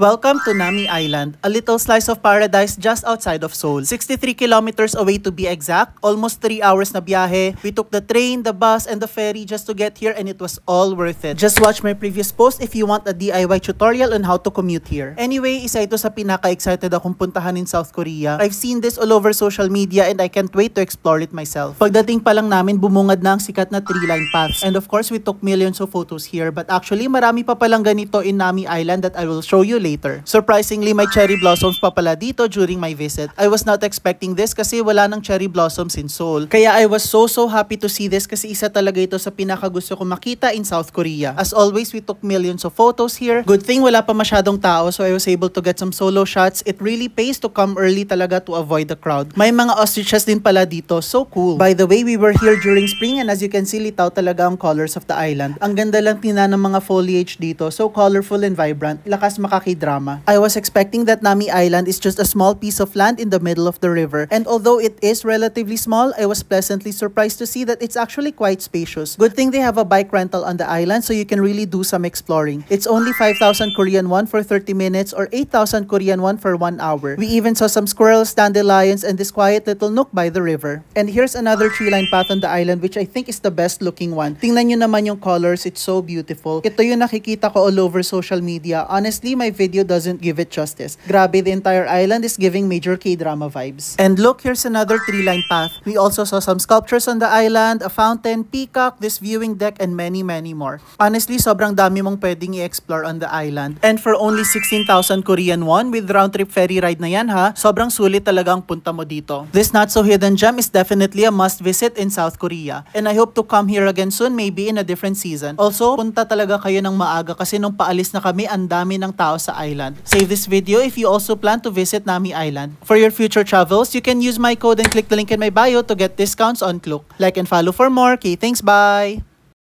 Welcome to Nami Island, a little slice of paradise just outside of Seoul. 63 kilometers away to be exact, almost 3 hours na biyahe. We took the train, the bus, and the ferry just to get here and it was all worth it. Just watch my previous post if you want a DIY tutorial on how to commute here. Anyway, isa ito sa pinaka-excited akong puntahan in South Korea. I've seen this all over social media and I can't wait to explore it myself. Pagdating pa lang namin, bumungad na ang sikat na 3-line paths. And of course, we took millions of photos here. But actually, marami pa palang ganito in Nami Island that I will show you later. Surprisingly, may cherry blossoms pa pala dito during my visit. I was not expecting this kasi wala nang cherry blossoms in Seoul. Kaya I was so happy to see this kasi isa talaga ito sa pinakagusto ko makita in South Korea. As always, we took millions of photos here. Good thing wala pa masyadong tao so I was able to get some solo shots. It really pays to come early talaga to avoid the crowd. May mga ostriches din pala dito. So cool. By the way, we were here during spring and as you can see, litaw talaga ang colors of the island. Ang ganda lang tingnan ng mga foliage dito. So colorful and vibrant. Lakas makakidrama. I was expecting that Nami Island is just a small piece of land in the middle of the river. And although it is relatively small, I was pleasantly surprised to see that it's actually quite spacious. Good thing they have a bike rental on the island so you can really do some exploring. It's only 5,000 Korean won for 30 minutes or 8,000 Korean won for 1 hour. We even saw some squirrels, dandelions, and this quiet little nook by the river. And here's another 3-line path on the island which I think is the best looking one. Tingnan nyo naman yung colors, it's so beautiful. Ito yung nakikita ko all over social media. Honestly, my video doesn't give it justice. Grabe, the entire island is giving major K-drama vibes. And look, here's another 3-line path. We also saw some sculptures on the island, a fountain, peacock, this viewing deck, and many more. Honestly, sobrang dami mong pwedeng i-explore on the island. And for only 16,000 Korean won, with round-trip ferry ride na yan ha, sobrang sulit talaga ang punta mo dito. This not-so-hidden gem is definitely a must-visit in South Korea. And I hope to come here again soon, maybe in a different season. Also, punta talaga kayo ng maaga kasi nung paalis na kami, ang dami ng tao sa island. Save this video if you also plan to visit Nami Island. For your future travels, you can use my code and click the link in my bio to get discounts on Klook. Like and follow for more. Okay, thanks, bye!